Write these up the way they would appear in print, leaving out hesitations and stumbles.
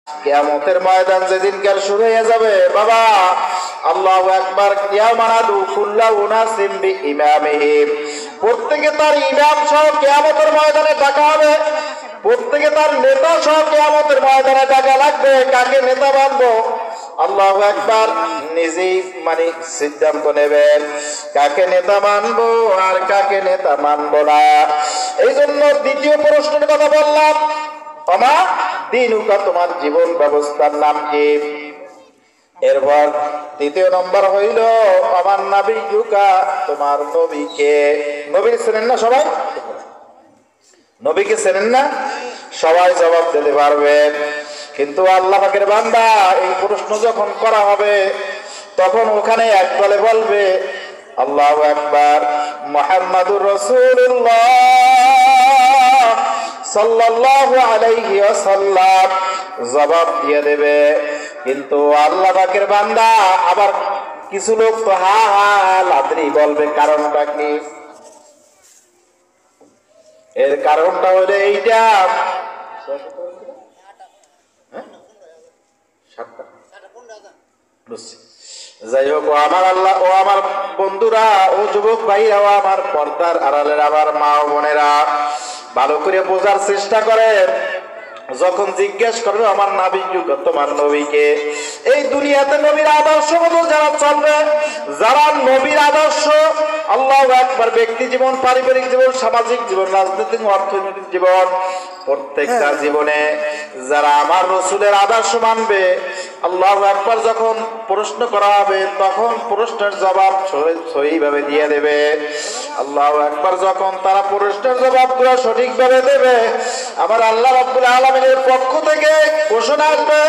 কিয়ামতের ময়দান যেদিনকার শুরু হয়ে যাবে বাবা, আল্লাহু আকবার, কিয়ামানাদু কুল্লা উনাসিম বিইমামিহিম, প্রত্যেকে তার ইমাম সহ কিয়ামতের ময়দানে ডাকা হবে, প্রত্যেকে তার নেতা সহ কিয়ামতের ময়দানে ডাকা লাগবে। কাকে নেতা বানবো? আল্লাহু আকবার, নিজেই মানে সিদ্ধান্ত নেবেন কাকে নেতা মানবো আর কাকে নেতা মানবো না। এই জন্য দ্বিতীয় প্রশ্নের কথা বললাম, আমার দিনুকা, তোমার জীবন ব্যবস্থার নাম কি? এরপর তৃতীয় নম্বর হইল আমার নাবিয়ুকা, তোমার নবীকে। নবী চেনেন না সবাই? নবীকে চেনেন না? সবাই জবাব দিতে পারবেন, কিন্তু আল্লাহ পাকের বান্দা এই প্রশ্ন যখন করা হবে তখন ওখানে এক দলে বলবে আল্লাহু আকবার, মুহাম্মাদুর রাসূলুল্লাহ সাল্লাল্লাহু আলাইহি ওয়াসাল্লাম জবাব দিয়ে দেবে। কিন্তু আল্লাহ পাকের বান্দা আবার কিছু লোক তো হা হা লাদ্রি বলবে। কারণটা কি? এর কারণটা হলো এইটা, যাই হোক, ও আমার আল্লাহ, ও আমার বন্ধুরা, ও যুবক ভাইরা, ও আমার পর্দার আড়ালের আমার মা ও বোনেরা, ভালো করে বোঝার চেষ্টা করেন। যখন জিজ্ঞেস করবে আমার নাবিয়ুকা, তোমার নবীকে, এই দুনিয়াতে নবীর আদর্শ মতো যারা চলবে, যারা নবীর আদর্শ, আল্লাহু আকবার, ব্যক্তি জীবন, পারিবারিক জীবন, সামাজিক জীবন, রাজনৈতিক অর্থনৈতিক জীবন, প্রত্যেকটা জীবনে যারা আমার রাসূলের আদর্শ মানবে, আল্লাহু আকবার, যখন প্রশ্ন করা হবে তখন প্রশ্নের জবাব সঠিকভাবে দিয়ে দেবে। আল্লাহু আকবার, যখন তারা প্রশ্নের জবাবগুলো সঠিকভাবে দেবে, আমার আল্লাহ রাব্বুল আলামিনের পক্ষ থেকে ঘোষণা আসবে,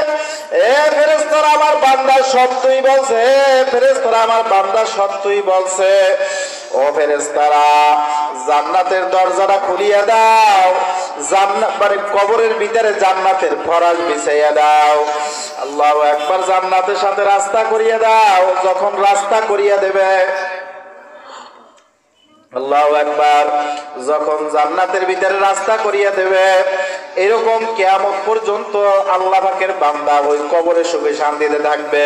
এ ফেরেশতারা আমার বান্দা সত্যই বলছে, এ ফেরেশতারা আমার বান্দা সত্যই বলছে। ও ফেরেশতারা, জান্নাতের দরজাটা খুলিয়ে দাও, জান্নাত মানে কবরের ভিতরে জান্নাতের ফরাশ বিছাইয়া দাও। আল্লাহু আকবার, জান্নাতের সাথে রাস্তা করিয়ে দাও। যখন রাস্তা করিয়ে দেবে, আল্লাহু আকবার, যখন জান্নাতের ভিতরে রাস্তা করিয়ে দেবে, এরকম কিয়ামত পর্যন্ত আল্লাহ পাকের বান্দা ওই কবরে সুখে শান্তিতে থাকবে।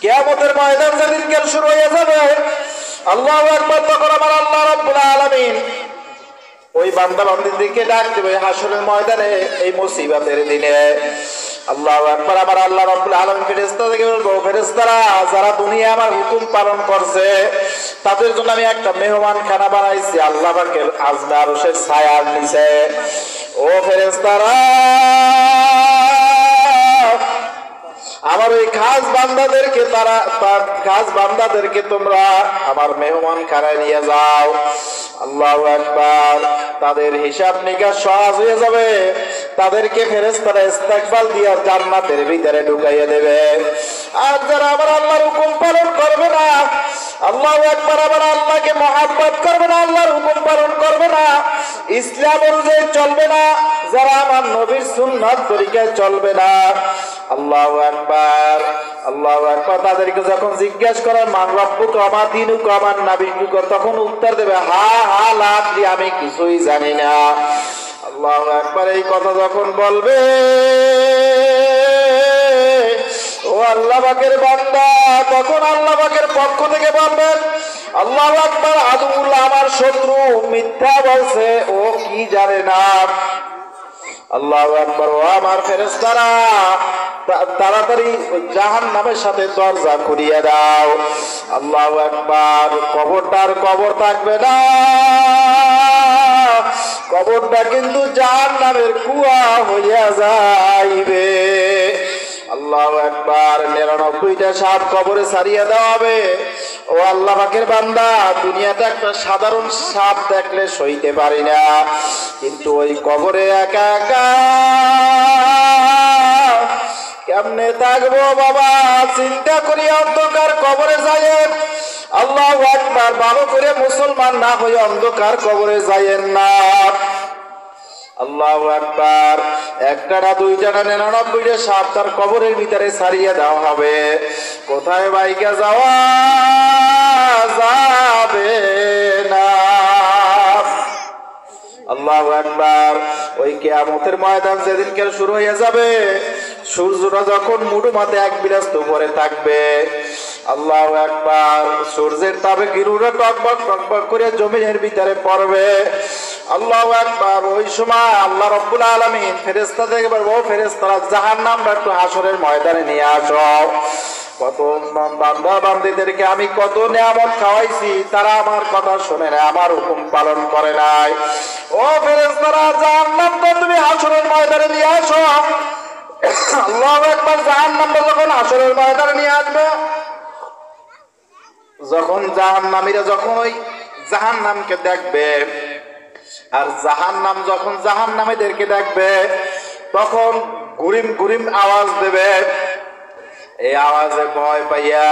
কিয়ামতের ময়দান যেদিনকে শুরু হয়ে যাবে, আল্লাহু আকবার, তখন আমার আল্লাহ রাব্বুল আলামিন ওই বান্দা বান্দীদেরকে ডাক দেবে হাসরের ময়দানে, এই মুসিবতের দিনে। আল্লাহু আকবার, আমার আল্লাহ রাব্বুল আলামিন ফেরেশতাদেরকে বলবো, ফেরেশতারা, যারা দুনিয়া আমার হুকুম পালন করছে তাদের জন্য আমি একটা মেহমান খানা বানাইছি আল্লাহ পাকের আজমে আরশের ছায়ার নিচে। ও ফেরেশতারা, আমার ওই খাস বান্দাদেরকে, খাস বান্দাদেরকে তোমরা আমার মেহমান খানায় নিয়ে যাও। আল্লাহু আকবার, তাদের হিসাব নিকাশ সহজ হয়ে যাবে, তাদেরকে ফেরেশতারা ইস্তেকবাল দিয়ে জান্নাতের ভিতরে ঢুকাইয়ে দেবে। আর যারা আমার আল্লাহর হুকুম পালন করবে না, আল্লাহু আকবার, আমার আল্লাহকে মহব্বত করবে না, আল্লাহর হুকুম পালন করবে না, ইসলাম অনুযায়ী চলবে না, যারা আমার নবীর সুন্নাত তরিকায় চলবে না, আল্লাহু আকবার, আল্লাহু আকবার, তাদেরকে যখন জিজ্ঞাসা করে মান রাব্বুকা ওয়া মা দীনুকা ওয়া মান নাবিয়্যুকা, তখন উত্তর দেবে হা হা লা আদরি, আমি কিছুই জানি না। আল্লাহু আকবার, এই কথা যখন বলবে, ও আল্লাহ পাকের বান্দা, তখন আল্লাহ পাকের পক্ষ থেকে বলবেন আল্লাহু আকবার, আদুল্লাহ, আমার শত্রু মিথ্যা বলছে, ও কি জানে না। আল্লাহু আকবার, ও আমার ফেরেশতারা, তাড়াতাড়ি জাহান্নামের সাথে দরজা খুলিয়ে দাও। আল্লাহু আকবার, কবরটার কবর থাকবে না, কবরটা কিন্তু জাহান্নামের কুয়া হইয়া যাইবে। আল্লাহু আকবার, 99টা সাপ কবরে ছাড়িয়ে দেওয়া হবে। ও আল্লাহ পাকের বান্দা, দুনিয়াতে একটা সাধারণ সাপ দেখলে সইতে পারি না, কিন্তু ওই কবরে একা একা কেমনে থাকবো বাবা, চিন্তা করি অন্ধকার কবরে যাইয়েন। আল্লাহু আকবার, ভালো করে মুসলমান না হয়ে অন্ধকার কবরে যাইয়েন না। আল্লাহু আকবার, একটা না দুইটা না 99টা সাপ তার কবরের ভিতরে ছাড়িয়ে দেওয়া হবে। কোথায় বাইকা যাওয়া যাবে না। আল্লাহু আকবার। ওই কিয়ামতের ময়দান যেদিনকে শুরু হয়ে যাবে, সূর্যটা যখন মুঠোমাতে এক বিলাস্ত উপরে থাকবে, আল্লাহু আকবার, সূর্যের তাপে গিরুরা টকবক টকবক করে জমিনের ভিতরে পড়বে। আল্লাহু আকবার। ওই সময় আল্লাহ রাব্বুল আলামিন ফেরেশতাদেরকে বলবে, ও ফেরেশতারা, জাহান্নামটা একটু হাসরের ময়দানে নিয়ে আসো। কত বান্দা বান্দীদেরকে আমি কত নিয়ামত খাওয়াইছি, তারা আমার কথা শোনে না, আমার হুকুম পালন করে নাই। ও ফেরেশতারা, জাহান্নামটা তুমি হাসরের ময়দানে নিয়ে আসো। আল্লাহু আকবার। জাহান্নামটা যখন হাসরের ময়দানে নিয়ে আসবে, যখন জাহান্নামীরা যখন ওই জাহান্নামকে দেখবে, আর জাহান্নাম যখন জাহান্নামীদেরকে দেখবে, তখন গুরিম গুরিম আওয়াজ দেবে। এই আওয়াজে ভয় পাইয়া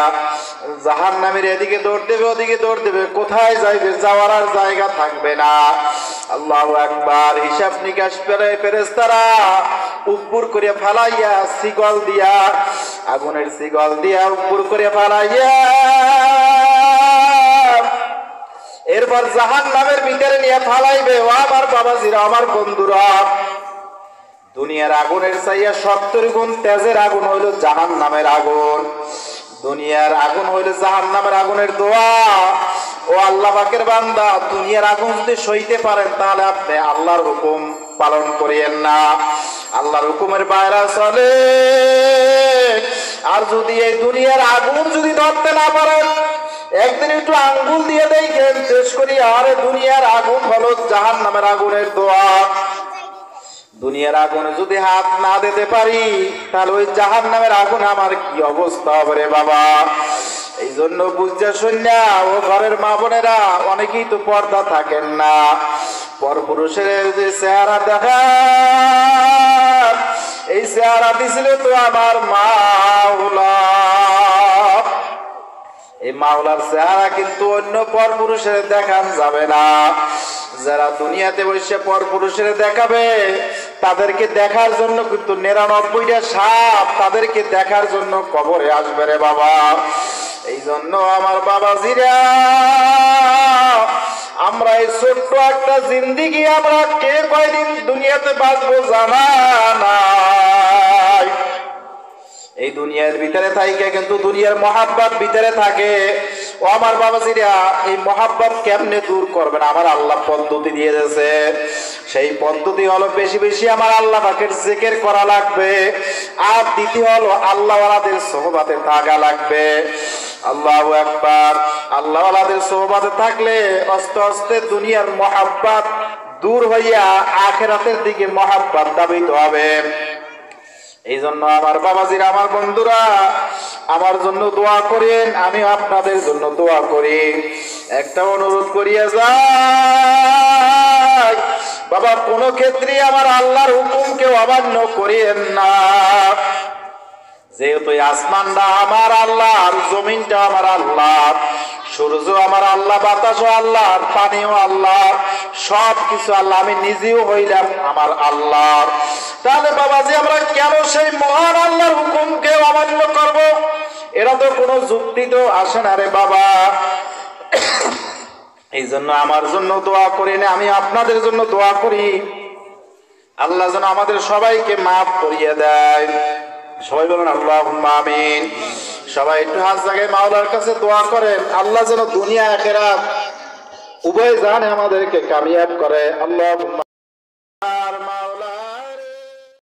জাহান্নামীর এদিকে দৌড় দেবে, ওদিকে দৌড় দেবে, কোথায় যাইবে, যাওয়ার আর জায়গা থাকবে না। আল্লাহু আকবার। হিসাব নিকাশ করে ফেরেশতারা উপর করে ফালাইয়া, শিকল দিয়া, আগুনের শিকল দিয়া উপর করে ফালাইয়া, এরপর জাহান্নামের ভিতরে নিয়ে ফালাইবে। ও আমার বাবাজিরা, আমার বন্ধুরা, দুনিয়ার আগুনের চাইয়া 70 গুণ তেজের আগুন হইল জাহান্নামের আগুন। দুনিয়ার আগুন হইল জাহান্নামের আগুনের দোয়া। ও আল্লাহ পাকের বান্দা, দুনিয়ার আগুন যদি সইতে পারেন, তাহলে আপনি আল্লাহর হুকুম পালন করিয়েন না, আল্লাহর হুকুমের বাইরে চলে। আর যদি এই দুনিয়ার আগুন যদি ধরতে না পারেন, একদিন একটু আঙ্গুল দিয়ে দেখেন, শেষ করি, আরে দুনিয়ার আগুন হলো জাহান্নামের আগুনের দোয়া। দুনিয়ার আগুনে যদি হাত না দিতে পারি, তাহলে ওই জাহান্নামের আগুন আমার কি অবস্থা হবে রে বাবা। এই জন্য বুঝা শুনিয়া ও ঘরের মা বোনেরা, অনেকেই তো পর্দা থাকেন না, পরপুরুষের যে চেহারা দেখা, এই চেহারা দিছিল তো আমার মাওলা। এই মাওলার চেহারা কিন্তু অন্য পরপুরুষের দেখান যাবে না। যারা দুনিয়াতে বসে পরপুরুষের দেখাবে, তাদেরকে দেখার জন্য কিন্তু 99টা সাপ তাদেরকে দেখার জন্য কবরে আসবে রে বাবা। এই জন্য আমার বাবাজিরা, আমরা এই ছোট্ট একটা জিন্দিগি, আমরা কে কয়দিন দুনিয়াতে বাঁচবো জানা নাই। এই দুনিয়ার ভিতরে থাকে, কিন্তু দুনিয়ার মহাব্বত ভিতরে থাকে। ও আমার বাবাজিরা, এই মহাব্বত কেমনে দূর করবেন? আমার আল্লাহ পদ্ধতি দিয়ে দিয়েছে। সেই পদ্ধতি হলো বেশি বেশি আমার আল্লাহ পাকের জিকির করা লাগবে, আর দ্বিতীয় হলো আল্লাহওয়ালাদের সোহবাতে থাকা লাগবে। আল্লাহু আকবার। আল্লাহওয়ালাদের সোহবাতে থাকলে আস্তে আস্তে দুনিয়ার মহাব্বত দূর হইয়া আখিরাতের দিকে মহাব্বত ধাবিত হবে। এই জন্য আমার বাবাজিরা, আমার বন্ধুরা, আমার জন্য দোয়া করেন, আমি আপনাদের জন্য দোয়া করি। একটা অনুরোধ করিয়া যাই, বাবা, কোন ক্ষেত্রে আমার আল্লাহর হুকুমকে অমান্য করিয়েন না। যেহেতু আসমানটা আমার আল্লাহর, জমিনটা আমার আল্লাহর, সূর্য আমার আল্লাহ, বাতাসও আল্লাহর, পানিও আল্লাহর, সব কিছু আল্লাহ, আমি নিজেও হইলাম আমার আল্লাহর। তাহলে বাবাজি, আমরা কেন সেই মহান আল্লাহর হুকুমকে অমান্য করব? এরা তো কোনো যুক্তি তো আসে না রে বাবা। এই জন্য আমার জন্য দোয়া করি না, আমি আপনাদের জন্য দোয়া করি, আল্লাহ যেন আমাদের সবাইকে মাফ করিয়ে দেয়। সবাই বলেন আল্লাহুম্মা আমিন। সবাই একটু হাত জায়গায় মাওলার কাছে দোয়া করেন, আল্লাহ যেন দুনিয়া আখিরাত উভয় জানে আমাদেরকে কামিয়াব করে। আল্লাহুম্মা